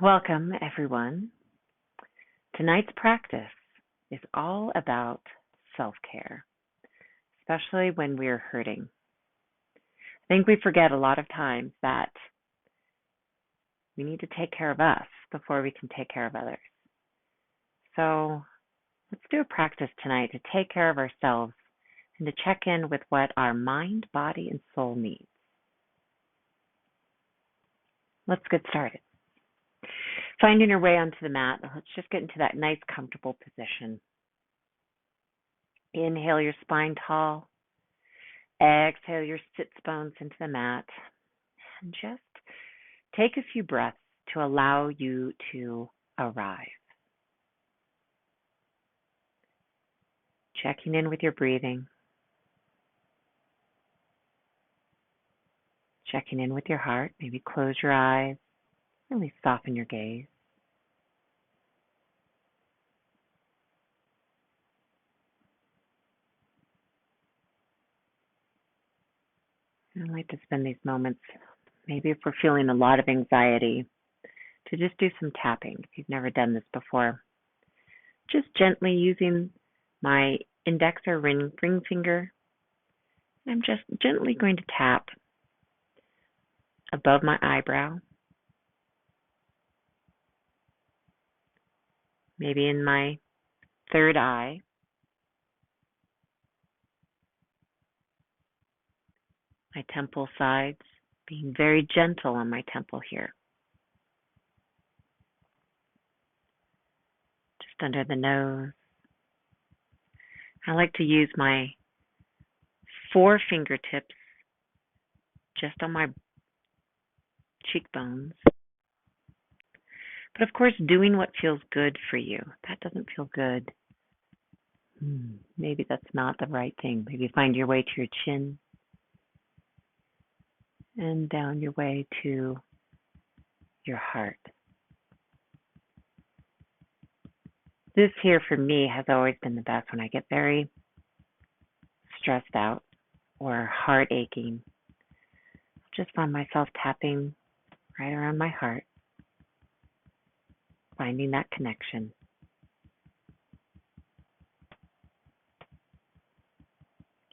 Welcome, everyone. Tonight's practice is all about self-care, especially when we're hurting. I think we forget a lot of times that we need to take care of us before we can take care of others. So let's do a practice tonight to take care of ourselves and to check in with what our mind, body, and soul needs. Let's get started. Finding your way onto the mat, let's just get into that nice, comfortable position. Inhale your spine tall. Exhale your sits bones into the mat. And just take a few breaths to allow you to arrive. Checking in with your breathing. Checking in with your heart. Maybe close your eyes. Really soften your gaze. I like to spend these moments, maybe if we're feeling a lot of anxiety, to just do some tapping if you've never done this before. Just gently using my index or ring finger. I'm just gently going to tap above my eyebrow, maybe in my third eye, my temple sides, being very gentle on my temple here. Just under the nose. I like to use my 4 fingertips just on my cheekbones. But of course, doing what feels good for you. That doesn't feel good. Maybe that's not the right thing. Maybe find your way to your chin and down your way to your heart. This here for me has always been the best when I get very stressed out or heart aching. Just find myself tapping right around my heart, finding that connection.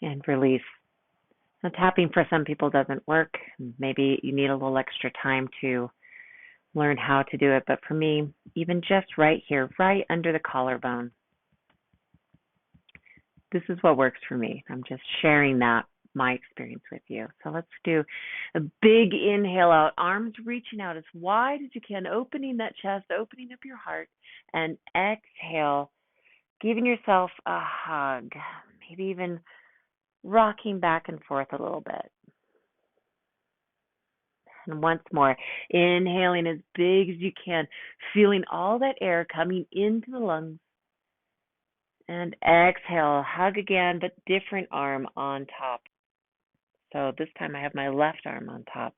And release. Now, tapping for some people doesn't work. Maybe you need a little extra time to learn how to do it. But for me, even just right here, right under the collarbone, this is what works for me. I'm just sharing my experience with you. So let's do a big inhale out, arms reaching out as wide as you can, opening that chest, opening up your heart, and exhale, giving yourself a hug, maybe even rocking back and forth a little bit. And once more, inhaling as big as you can, feeling all that air coming into the lungs. And exhale, hug again, but different arm on top. So this time I have my left arm on top.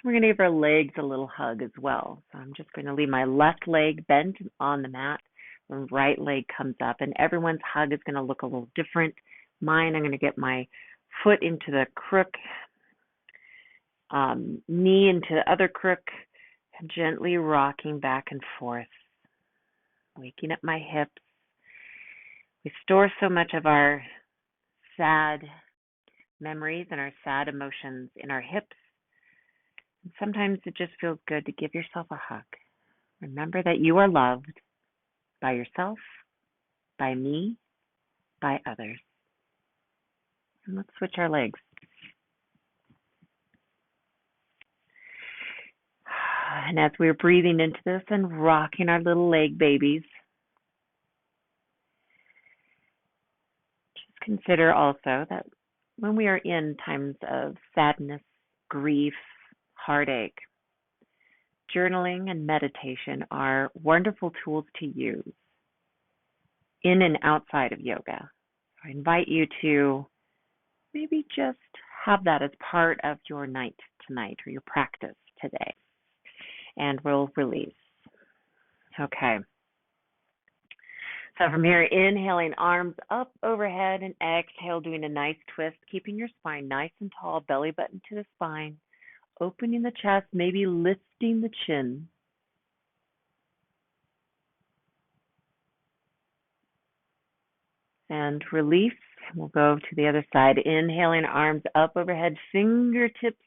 We're going to give our legs a little hug as well. So I'm just going to leave my left leg bent on the mat. The right leg comes up, and everyone's hug is going to look a little different. Mine, I'm going to get my foot into the crook, knee into the other crook, and gently rocking back and forth, waking up my hips. We store so much of our sad memories and our sad emotions in our hips. And sometimes it just feels good to give yourself a hug. Remember that you are loved by yourself, by me, by others. And let's switch our legs. And as we're breathing into this and rocking our little leg babies, just consider also that when we are in times of sadness, grief, heartache, journaling and meditation are wonderful tools to use in and outside of yoga. I invite you to maybe just have that as part of your night tonight or your practice today. And we'll release. Okay. So from here, inhaling arms up overhead and exhale, doing a nice twist, keeping your spine nice and tall, belly button to the spine, opening the chest, maybe lifting the chin. And release. We'll go to the other side. Inhaling arms up overhead, fingertips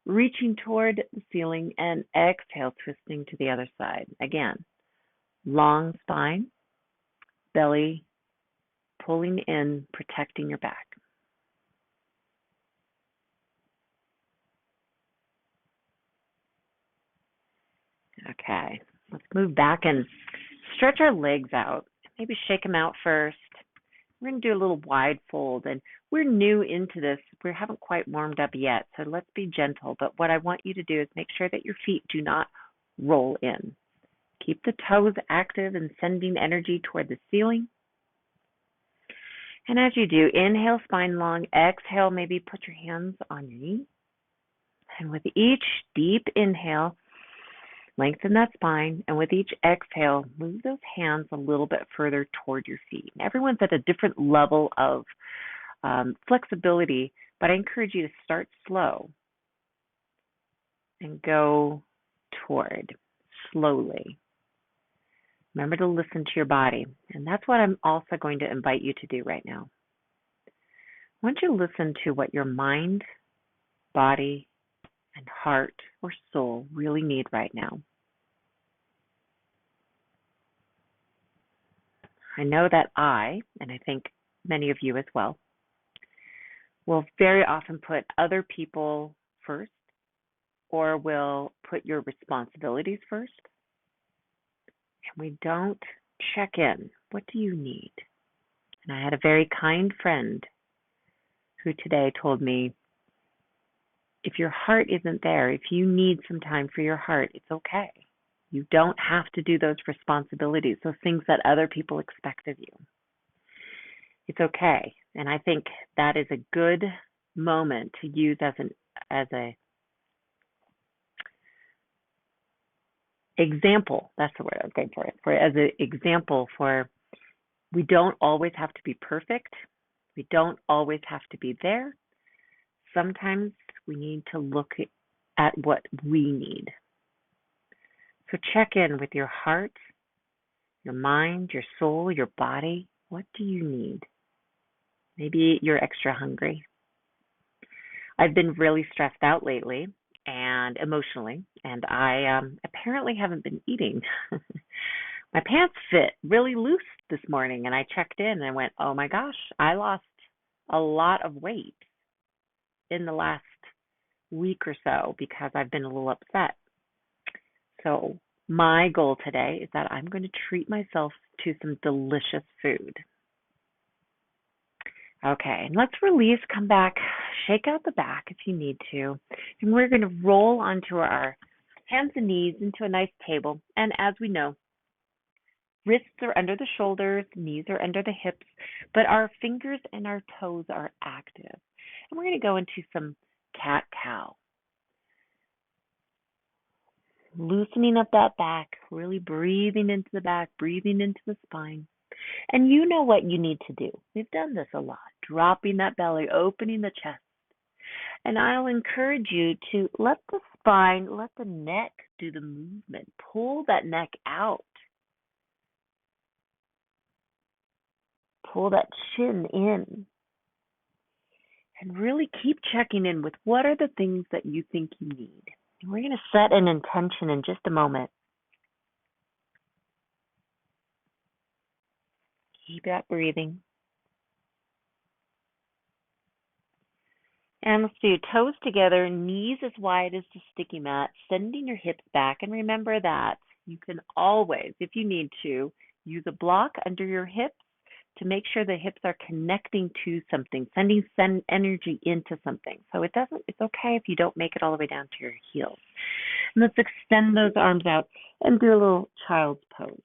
reaching toward the ceiling, and exhale, twisting to the other side. Again, long spine, belly pulling in, protecting your back. Okay, let's move back and stretch our legs out. Maybe shake them out first. We're going to do a little wide fold, and we're new into this. We haven't quite warmed up yet, so let's be gentle. But what I want you to do is make sure that your feet do not roll in. Keep the toes active and sending energy toward the ceiling. And as you do, inhale, spine long. Exhale, maybe put your hands on your knee. And with each deep inhale, lengthen that spine, and with each exhale, move those hands a little bit further toward your feet. Everyone's at a different level of flexibility, but I encourage you to start slow and go toward slowly. Remember to listen to your body, and that's what I'm also going to invite you to do right now. I want you to listen to what your mind, body, and heart or soul really need right now. I know that and I think many of you as well, will very often put other people first or will put your responsibilities first. And we don't check in. What do you need? And I had a very kind friend who today told me, if your heart isn't there, if you need some time for your heart, it's okay. You don't have to do those responsibilities, those things that other people expect of you. It's okay. And I think that is a good moment to use as a example. That's the word I'm going for as an example for we don't always have to be perfect. We don't always have to be there. Sometimes we need to look at what we need. So check in with your heart, your mind, your soul, your body. What do you need? Maybe you're extra hungry. I've been really stressed out lately and emotionally, and I apparently haven't been eating. My pants fit really loose this morning, and I checked in and I went, oh my gosh, I lost a lot of weight in the last week or so because I've been a little upset. So my goal today is that I'm going to treat myself to some delicious food. Okay, and let's release, come back, shake out the back if you need to. And we're going to roll onto our hands and knees into a nice table. And as we know, wrists are under the shoulders, knees are under the hips, but our fingers and our toes are active. And we're going to go into some cat-cow. Loosening up that back, really breathing into the back, breathing into the spine. And you know what you need to do. We've done this a lot. Dropping that belly, opening the chest. And I'll encourage you to let the spine, let the neck do the movement. Pull that neck out. Pull that chin in. And really keep checking in with what are the things that you think you need. And we're going to set an intention in just a moment. Keep that breathing. And let's do toes together, knees as wide as the sticky mat, sending your hips back. And remember that you can always, if you need to, use a block under your hips to make sure the hips are connecting to something, sending energy into something. So it's okay if you don't make it all the way down to your heels. And let's extend those arms out and do a little child's pose.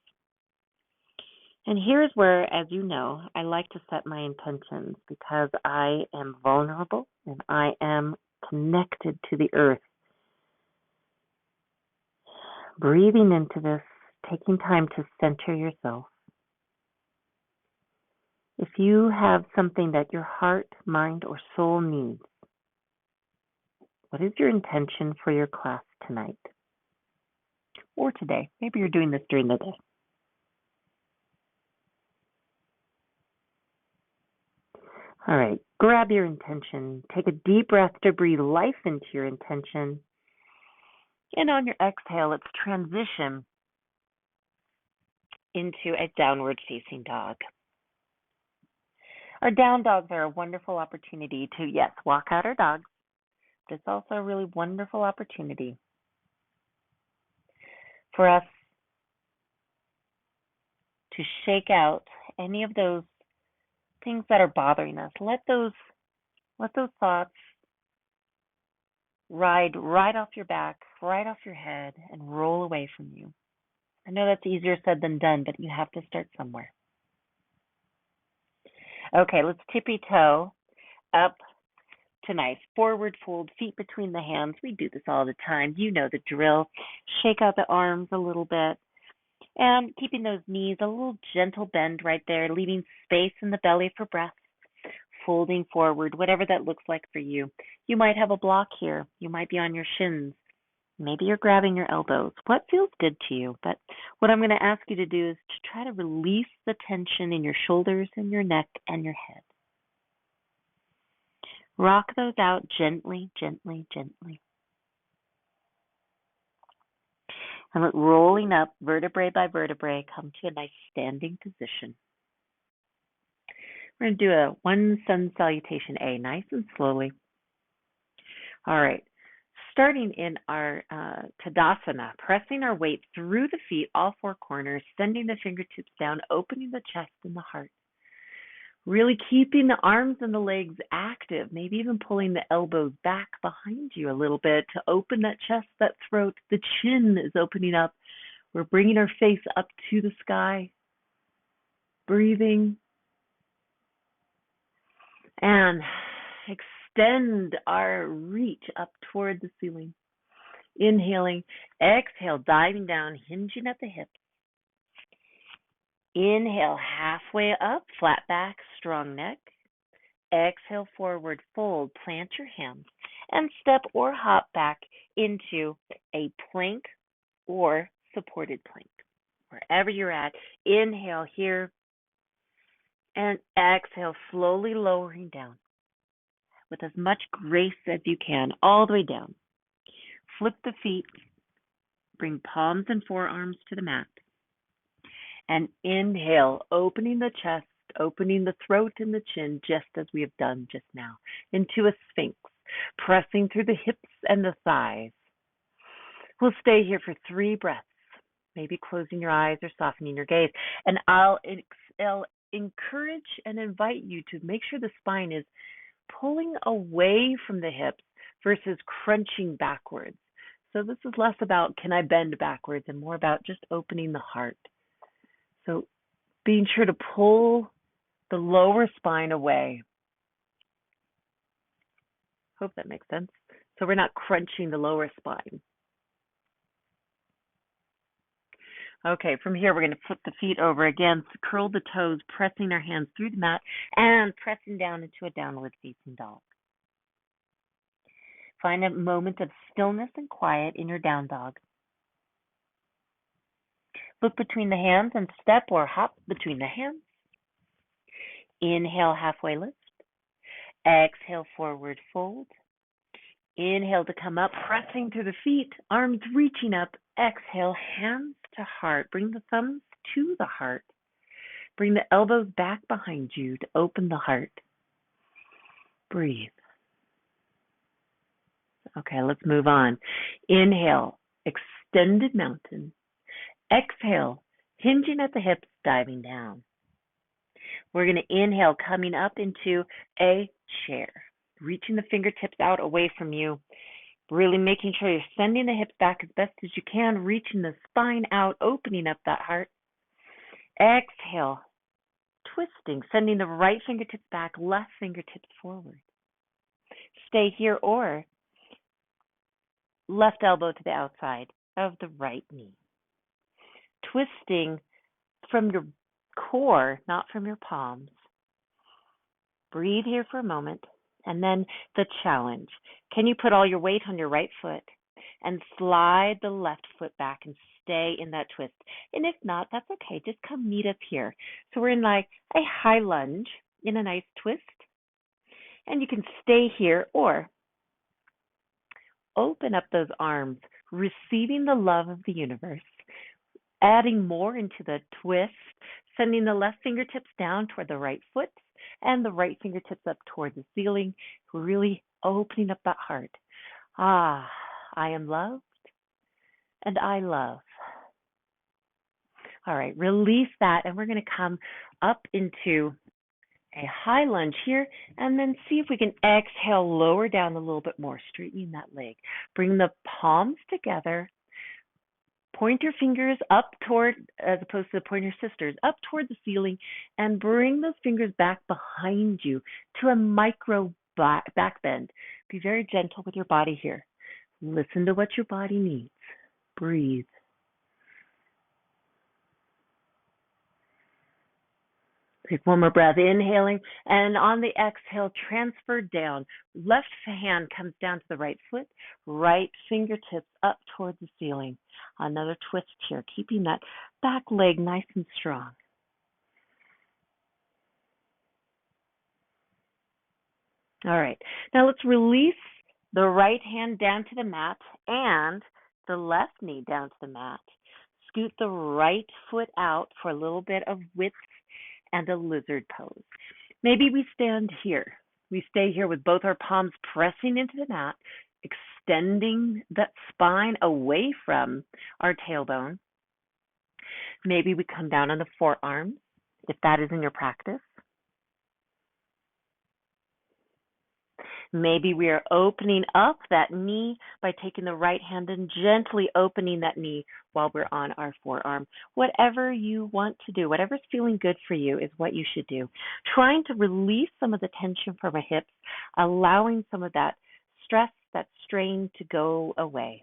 And here's where, as you know, I like to set my intentions because I am vulnerable and I am connected to the earth. Breathing into this, taking time to center yourself. If you have something that your heart, mind, or soul needs, what is your intention for your class tonight or today? Maybe you're doing this during the day. All right, grab your intention. Take a deep breath to breathe life into your intention. And on your exhale, let's transition into a downward facing dog. Our down dogs are a wonderful opportunity to, yes, walk out our dogs, but it's also a really wonderful opportunity for us to shake out any of those things that are bothering us. Let those thoughts ride right off your back, right off your head, and roll away from you. I know that's easier said than done, but you have to start somewhere. Okay, let's tippy toe up to nice forward fold, feet between the hands. We do this all the time. You know the drill. Shake out the arms a little bit. And keeping those knees a little gentle bend right there, leaving space in the belly for breath. Folding forward, whatever that looks like for you. You might have a block here. You might be on your shins. Maybe you're grabbing your elbows. What feels good to you? But what I'm going to ask you to do is to try to release the tension in your shoulders and your neck and your head. Rock those out gently, gently, gently. And let rolling up vertebrae by vertebrae come to a nice standing position. We're going to do a one sun salutation A, nice and slowly. All right. Starting in our Tadasana, pressing our weight through the feet, all four corners, sending the fingertips down, opening the chest and the heart. Really keeping the arms and the legs active, maybe even pulling the elbows back behind you a little bit to open that chest, that throat. The chin is opening up. We're bringing our face up to the sky, breathing, and extend our reach up toward the ceiling. Inhaling, exhale, diving down, hinging at the hips. Inhale, halfway up, flat back, strong neck. Exhale, forward fold, plant your hands, and step or hop back into a plank or supported plank. Wherever you're at, inhale here, and exhale, slowly lowering down with as much grace as you can, all the way down. Flip the feet, bring palms and forearms to the mat. And inhale, opening the chest, opening the throat and the chin, just as we have done just now, into a sphinx, pressing through the hips and the thighs. We'll stay here for 3 breaths, maybe closing your eyes or softening your gaze. And I'll encourage and invite you to make sure the spine is pulling away from the hips versus crunching backwards. So this is less about can I bend backwards and more about just opening the heart. So being sure to pull the lower spine away. Hope that makes sense. So we're not crunching the lower spine. Okay, from here we're going to flip the feet over again, curl the toes, pressing our hands through the mat and pressing down into a downward facing dog. Find a moment of stillness and quiet in your down dog. Look between the hands and step or hop between the hands. Inhale, halfway lift. Exhale, forward fold. Inhale to come up, pressing through the feet, arms reaching up. Exhale, hands to heart. Bring the thumbs to the heart. Bring the elbows back behind you to open the heart. Breathe. Okay, let's move on. Inhale, extended mountain. Exhale, hinging at the hips, diving down. We're going to inhale, coming up into a chair, reaching the fingertips out away from you, really making sure you're sending the hips back as best as you can, reaching the spine out, opening up that heart. Exhale, twisting, sending the right fingertips back, left fingertips forward. Stay here or left elbow to the outside of the right knee. Twisting from your core, not from your palms. Breathe here for a moment. And then the challenge. Can you put all your weight on your right foot and slide the left foot back and stay in that twist? And if not, that's okay. Just come meet us here. So we're in like a high lunge in a nice twist. And you can stay here or open up those arms, receiving the love of the universe, adding more into the twist, sending the left fingertips down toward the right foot and the right fingertips up toward the ceiling, really opening up that heart. Ah, I am loved and I love. All right, release that, and we're going to come up into a high lunge here, and then see if we can exhale, lower down a little bit more, straightening that leg. Bring the palms together. Point your fingers up toward, as opposed to point your sisters, up toward the ceiling, and bring those fingers back behind you to a micro back bend. Be very gentle with your body here. Listen to what your body needs. Breathe. Take one more breath, inhaling, and on the exhale, transfer down. Left hand comes down to the right foot, right fingertips up towards the ceiling. Another twist here, keeping that back leg nice and strong. All right, now let's release the right hand down to the mat and the left knee down to the mat. Scoot the right foot out for a little bit of width and a lizard pose. Maybe we stand here. We stay here with both our palms pressing into the mat, extending that spine away from our tailbone. Maybe we come down on the forearms, if that is in your practice. Maybe we are opening up that knee by taking the right hand and gently opening that knee while we're on our forearm. Whatever you want to do, whatever's feeling good for you is what you should do. Trying to release some of the tension from our hips, allowing some of that stress, that strain to go away.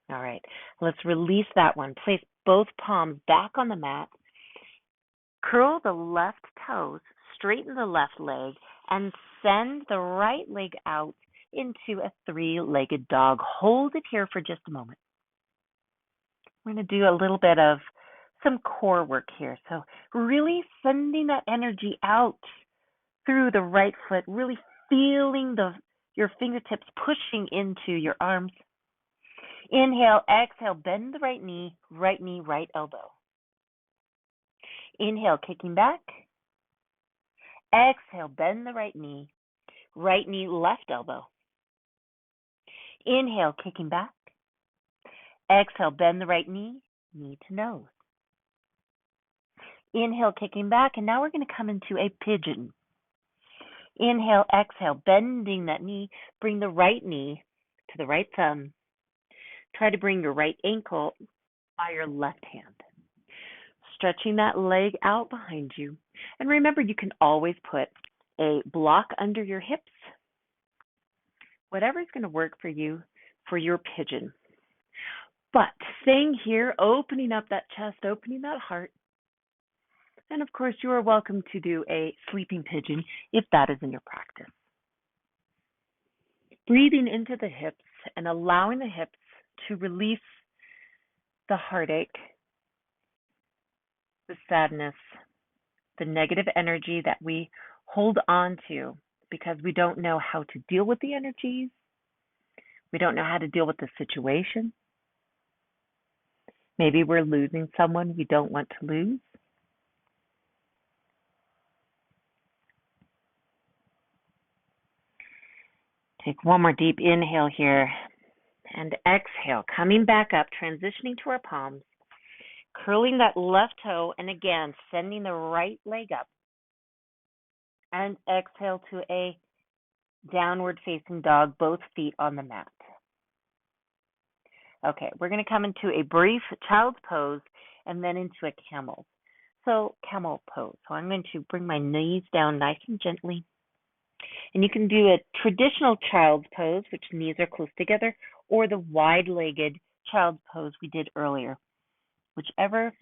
All right, let's release that one. Place both palms back on the mat. Curl the left toes, straighten the left leg, and send the right leg out into a three-legged dog. Hold it here for just a moment. We're going to do a little bit of some core work here. So really sending that energy out through the right foot, really feeling your fingertips pushing into your arms. Inhale, exhale, bend the right knee, right elbow. Inhale, kicking back. Exhale, bend the right knee, left elbow. Inhale, kicking back. Exhale, bend the right knee to nose. Inhale, kicking back, and now we're going to come into a pigeon. Inhale, exhale, bending that knee. Bring the right knee to the right thumb. Try to bring your right ankle by your left hand. Stretching that leg out behind you. And remember, you can always put a block under your hips. Whatever's going to work for you for your pigeon. But staying here, opening up that chest, opening that heart. And of course, you are welcome to do a sleeping pigeon if that is in your practice. Breathing into the hips and allowing the hips to release the heartache, the sadness, the negative energy that we hold on to because we don't know how to deal with the energies. We don't know how to deal with the situation. Maybe we're losing someone we don't want to lose. Take one more deep inhale here and exhale, coming back up, transitioning to our palms. Curling that left toe, and again, sending the right leg up. And exhale to a downward facing dog, both feet on the mat. Okay, we're going to come into a brief child's pose and then into a camel. So camel pose. So I'm going to bring my knees down nice and gently. And you can do a traditional child's pose, which knees are close together, or the wide-legged child's pose we did earlier. Whichever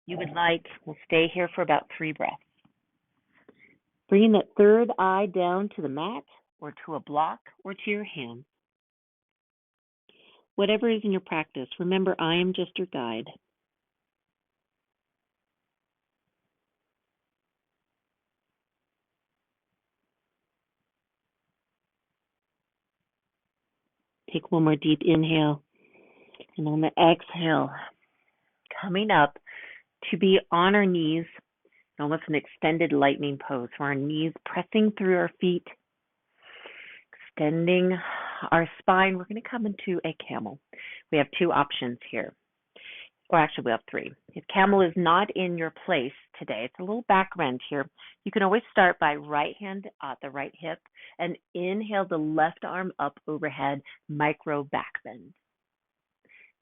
you would like, we'll stay here for about 3 breaths. Bringing that third eye down to the mat or to a block or to your hand. Whatever is in your practice, remember I am just your guide. Take one more deep inhale, and on the exhale, coming up to be on our knees, almost an extended lightning pose, where our knees pressing through our feet, extending our spine. We're going to come into a camel. We have 2 options here. Or actually, we have 3. If camel is not in your place today, it's a little back bend here. You can always start by right hand at the right hip and inhale the left arm up overhead, micro back bend.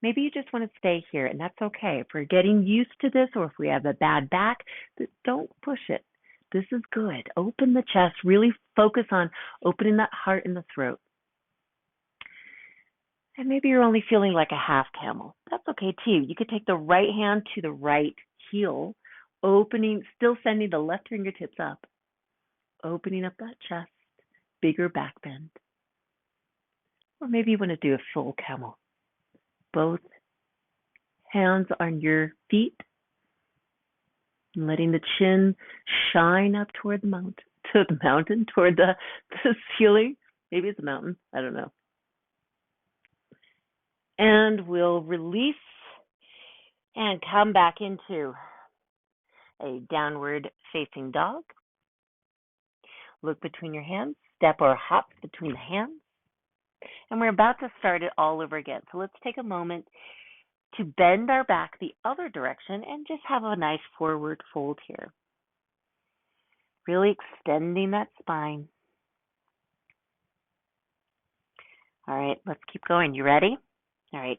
Maybe you just want to stay here, and that's okay. If we're getting used to this, or if we have a bad back, don't push it. This is good. Open the chest. Really focus on opening that heart and the throat. And maybe you're only feeling like a half camel. That's okay too. You could take the right hand to the right heel, opening, still sending the left fingertips up, opening up that chest, bigger back bend. Or maybe you want to do a full camel. Both hands on your feet, letting the chin shine up toward the mountain, toward the ceiling. Maybe it's a mountain. I don't know. And we'll release and come back into a downward facing dog. Look between your hands, step or hop between the hands. And we're about to start it all over again. So let's take a moment to bend our back the other direction and just have a nice forward fold here. Really extending that spine. All right, let's keep going. You ready? All right,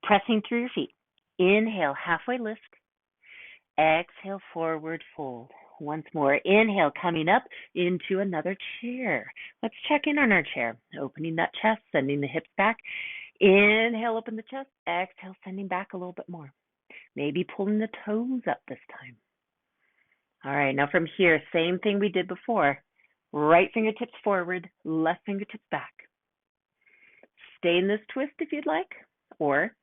pressing through your feet. Inhale, halfway lift. Exhale, forward fold. Once more, inhale, coming up into another chair. Let's check in on our chair. Opening that chest, sending the hips back. Inhale, open the chest. Exhale, sending back a little bit more. Maybe pulling the toes up this time. All right, now from here, same thing we did before. Right fingertips forward, left fingertips back. Stay in this twist if you'd like, or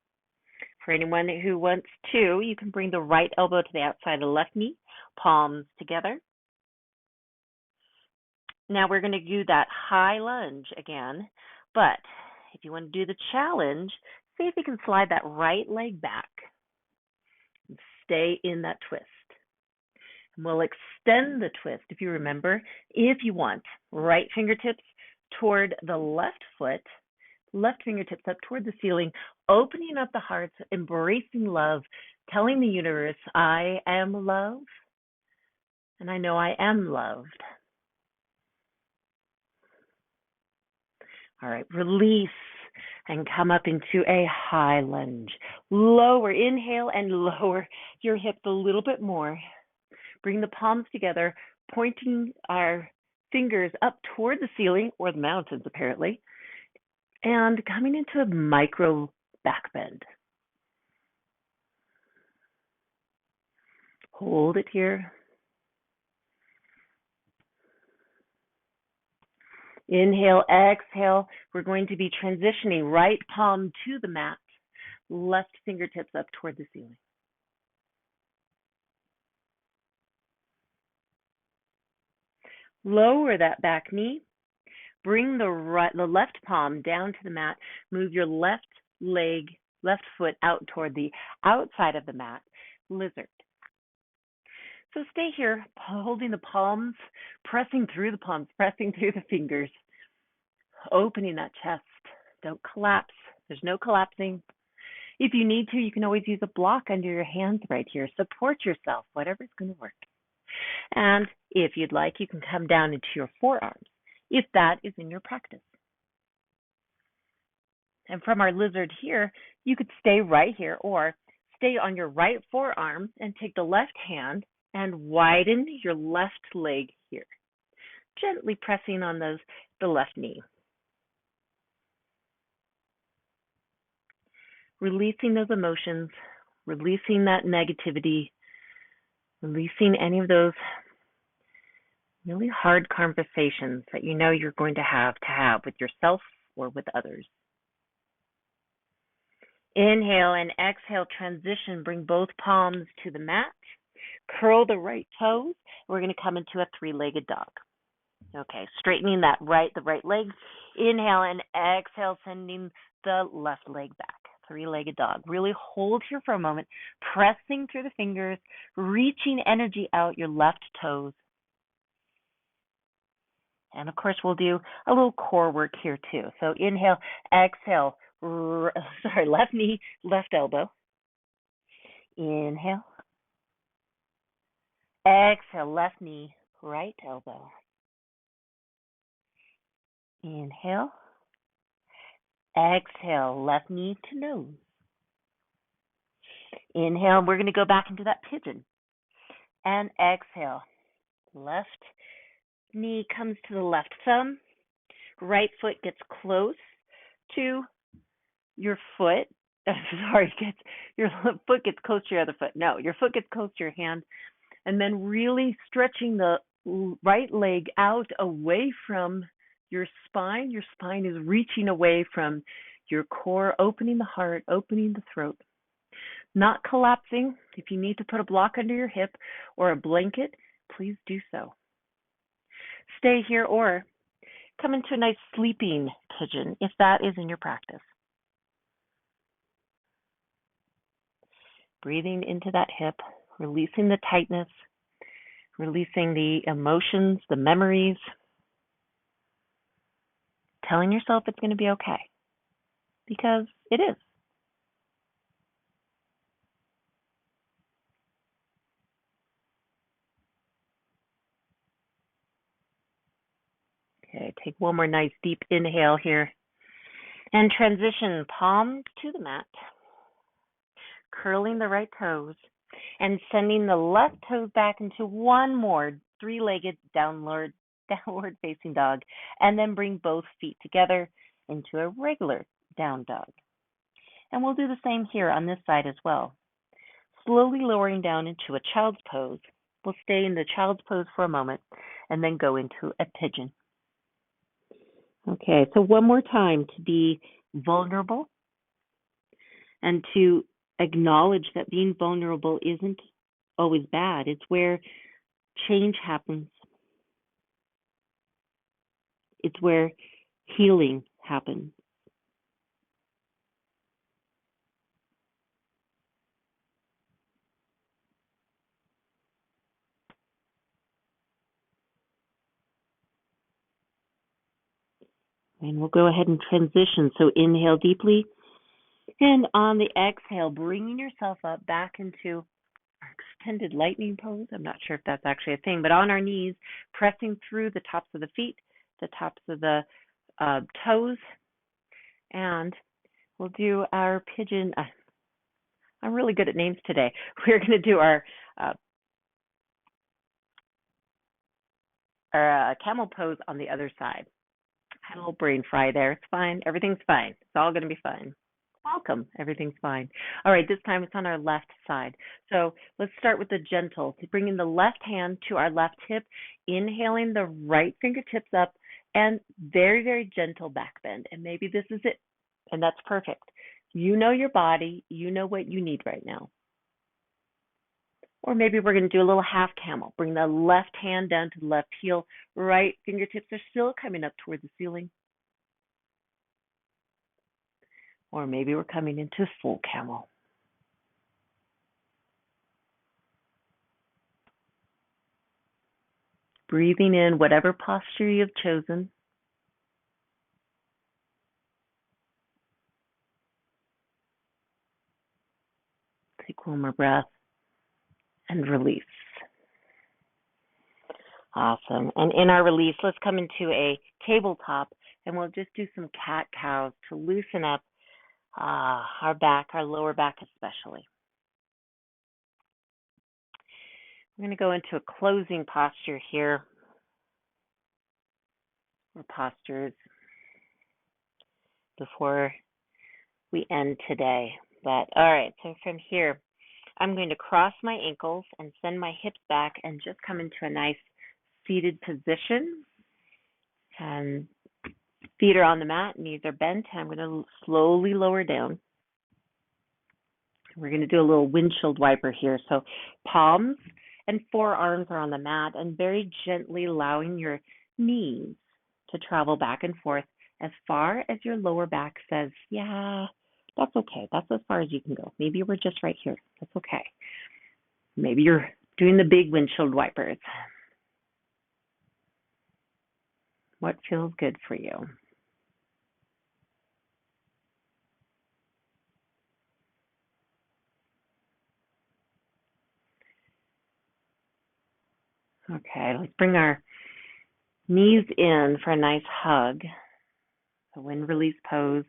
for anyone who wants to, you can bring the right elbow to the outside of the left knee, palms together. Now we're going to do that high lunge again, but if you want to do the challenge, see if you can slide that right leg back and stay in that twist. And we'll extend the twist, if you remember, if you want. Right fingertips toward the left foot, left fingertips up toward the ceiling, opening up the heart, embracing love, telling the universe, I am love, and I know I am loved. All right, release and come up into a high lunge. Lower, inhale and lower your hips a little bit more. Bring the palms together, pointing our fingers up toward the ceiling, or the mountains apparently, and coming into a micro back bend. Hold it here. Inhale, exhale. We're going to be transitioning right palm to the mat, left fingertips up toward the ceiling. Lower that back knee. Bring the left palm down to the mat. Move your left leg, left foot out toward the outside of the mat, lizard. So stay here, holding the palms, pressing through the palms, pressing through the fingers, opening that chest. Don't collapse. There's no collapsing. If you need to, you can always use a block under your hands right here. Support yourself, whatever's going to work. And if you'd like, you can come down into your forearms, if that is in your practice. And from our lizard here, you could stay right here or stay on your right forearm and take the left hand and widen your left leg here, gently pressing on the left knee. Releasing those emotions, releasing that negativity, Releasing any of those really hard conversations that you know you're going to have with yourself or with others. Inhale and exhale, transition. Bring both palms to the mat. Curl the right toes. We're going to come into a three-legged dog. Okay, straightening the right leg. Inhale and exhale, sending the left leg back. Three-legged dog. Really hold here for a moment, pressing through the fingers, reaching energy out your left toes. And of course, we'll do a little core work here too. So inhale, exhale, left knee, left elbow. Inhale. Exhale, left knee, right elbow. Inhale. Exhale, left knee to nose. Inhale, we're going to go back into that pigeon. And exhale, left knee comes to the left thumb. Right foot gets close to your foot. Your foot gets close to your other foot. No, your foot gets close to your hand. And then really stretching the right leg out away from your spine. Your spine is reaching away from your core, opening the heart, opening the throat. Not collapsing. If you need to put a block under your hip or a blanket, please do so. Stay here or come into a nice sleeping pigeon if that is in your practice. Breathing into that hip, releasing the tightness, releasing the emotions, the memories, telling yourself it's going to be okay, because it is. Okay, take one more nice deep inhale here. And transition palms to the mat, curling the right toes, and sending the left toes back into one more three-legged downward facing dog, and then bring both feet together into a regular down dog. And we'll do the same here on this side as well. Slowly lowering down into a child's pose. We'll stay in the child's pose for a moment and then go into a pigeon. Okay, so one more time, to be vulnerable and to acknowledge that being vulnerable isn't always bad. It's where change happens. It's where healing happens. And we'll go ahead and transition. So inhale deeply. And on the exhale, bringing yourself up back into our extended lightning pose. I'm not sure if that's actually a thing, but on our knees, pressing through the tops of the feet, the tops of the toes. And we'll do our pigeon. I'm really good at names today. We're going to do our camel pose on the other side. I had a little brain fry there. It's fine. Everything's fine. It's all going to be fine. Welcome. Everything's fine. All right, this time it's on our left side. So let's start with the gentle. Bringing the left hand to our left hip, inhaling the right fingertips up, and very, very gentle back bend. And maybe this is it, and that's perfect. You know your body. You know what you need right now. Or maybe we're going to do a little half camel. Bring the left hand down to the left heel. Right fingertips are still coming up towards the ceiling. Or maybe we're coming into full camel. Breathing in whatever posture you've chosen. Take one more breath and release. Awesome. And in our release, let's come into a tabletop, and we'll just do some cat-cows to loosen up our back, our lower back especially. We're going to go into a closing posture here, or postures, before we end today. But all right, so from here, I'm going to cross my ankles and send my hips back and just come into a nice seated position. And feet are on the mat, knees are bent. I'm going to slowly lower down. We're going to do a little windshield wiper here. So palms and forearms are on the mat, and very gently allowing your knees to travel back and forth as far as your lower back says, yeah, that's okay. That's as far as you can go. Maybe we're just right here. That's okay. Maybe you're doing the big windshield wipers. What feels good for you? Okay, let's bring our knees in for a nice hug. So wind release pose,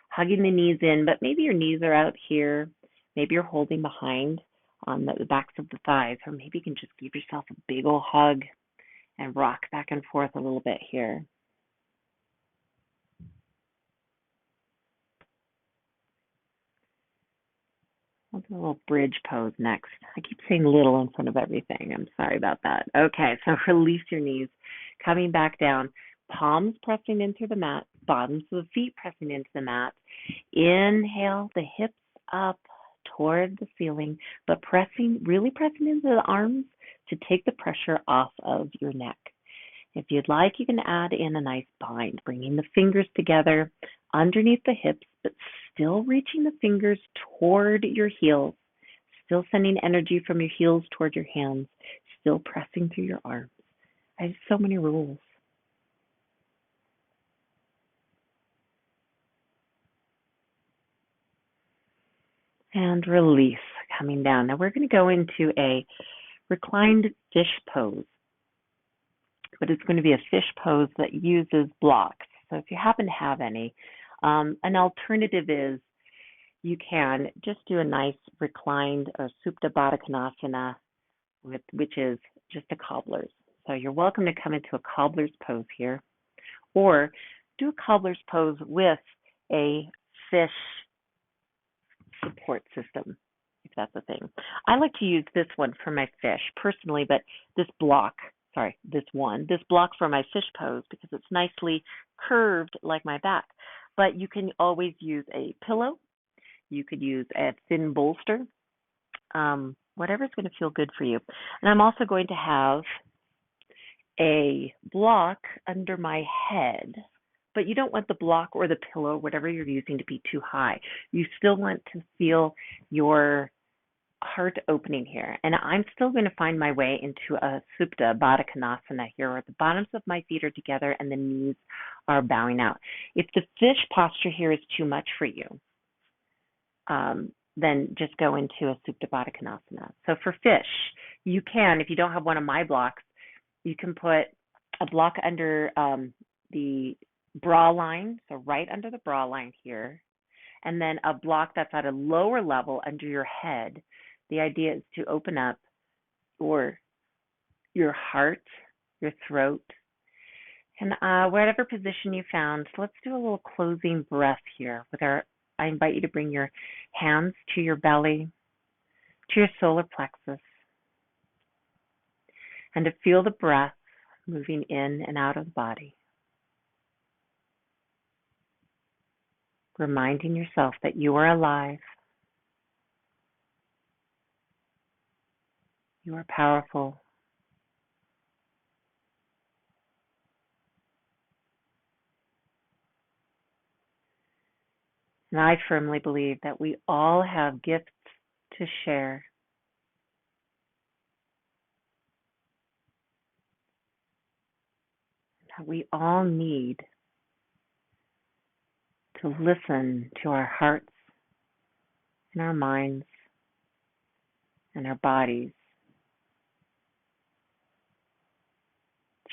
hugging the knees in, but maybe your knees are out here. Maybe you're holding behind on the backs of the thighs, or maybe you can just give yourself a big old hug and rock back and forth a little bit here. We'll do a little bridge pose next. I keep saying little in front of everything. I'm sorry about that. Okay, so release your knees, coming back down, palms pressing into the mat, bottoms of the feet pressing into the mat. Inhale, the hips up toward the ceiling, but really pressing into the arms to take the pressure off of your neck. If you'd like, you can add in a nice bind, bringing the fingers together underneath the hips, but still reaching the fingers toward your heels, still sending energy from your heels toward your hands, still pressing through your arms. I have so many rules. And release, coming down. Now we're going to go into a reclined fish pose, but it's going to be a fish pose that uses blocks. So if you happen to have any, an alternative is you can just do a nice reclined or Supta Baddha Konasana, which is just a cobbler's. So you're welcome to come into a cobbler's pose here, or do a cobbler's pose with a fish support system, if that's a thing. I like to use this one for my fish personally, but this block for my fish pose because it's nicely curved like my back. But you can always use a pillow. You could use a thin bolster, whatever's going to feel good for you. And I'm also going to have a block under my head, but you don't want the block or the pillow, whatever you're using, to be too high. You still want to feel your heart opening here. And I'm still going to find my way into a Supta Baddha Konasana here, where the bottoms of my feet are together and the knees are bowing out. If the fish posture here is too much for you, then just go into a Supta Baddha Konasana. So for fish, you can, if you don't have one of my blocks, you can put a block under the bra line, so right under the bra line here, and then a block that's at a lower level under your head. The idea is to open up your heart, your throat, and whatever position you found. So let's do a little closing breath here. I invite you to bring your hands to your belly, to your solar plexus, and to feel the breath moving in and out of the body. Reminding yourself that you are alive, you are powerful, and I firmly believe that we all have gifts to share. That we all need to listen to our hearts and our minds and our bodies.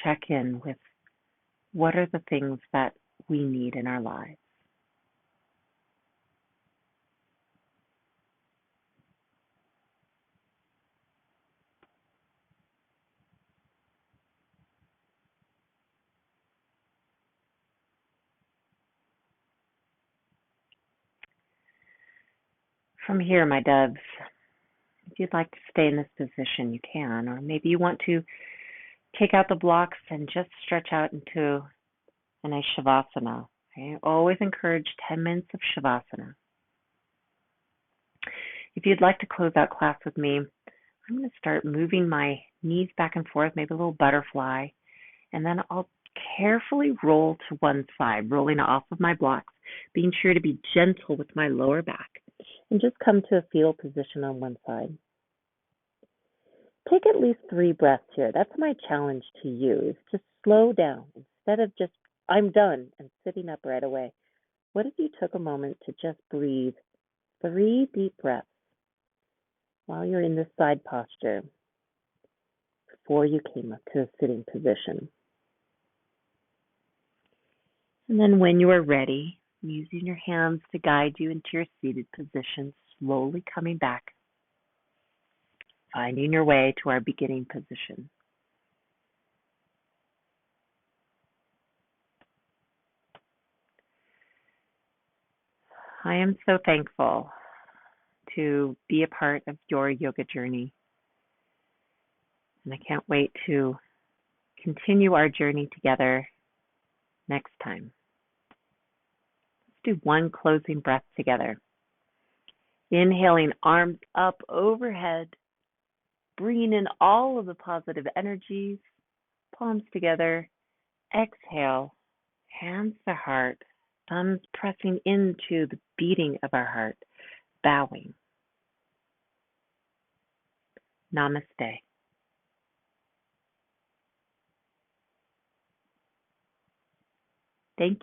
Check in with what are the things that we need in our lives. From here, my doves, If you'd like to stay in this position, you can, or maybe you want to take out the blocks and just stretch out into a nice Shavasana. I always encourage 10 minutes of Shavasana. If you'd like to close out class with me, I'm going to start moving my knees back and forth, maybe a little butterfly, and then I'll carefully roll to one side, rolling off of my blocks, being sure to be gentle with my lower back, and just come to a fetal position on one side. Take at least 3 breaths here. That's my challenge to you, is to slow down. Instead of just, I'm done, and sitting up right away. What if you took a moment to just breathe 3 deep breaths while you're in this side posture before you came up to a sitting position? And then when you are ready, using your hands to guide you into your seated position, slowly coming back, finding your way to our beginning position. I am so thankful to be a part of your yoga journey. And I can't wait to continue our journey together next time. Let's do one closing breath together. Inhaling, arms up overhead, bringing in all of the positive energies, palms together. Exhale, hands to heart, thumbs pressing into the beating of our heart, bowing. Namaste. Thank you.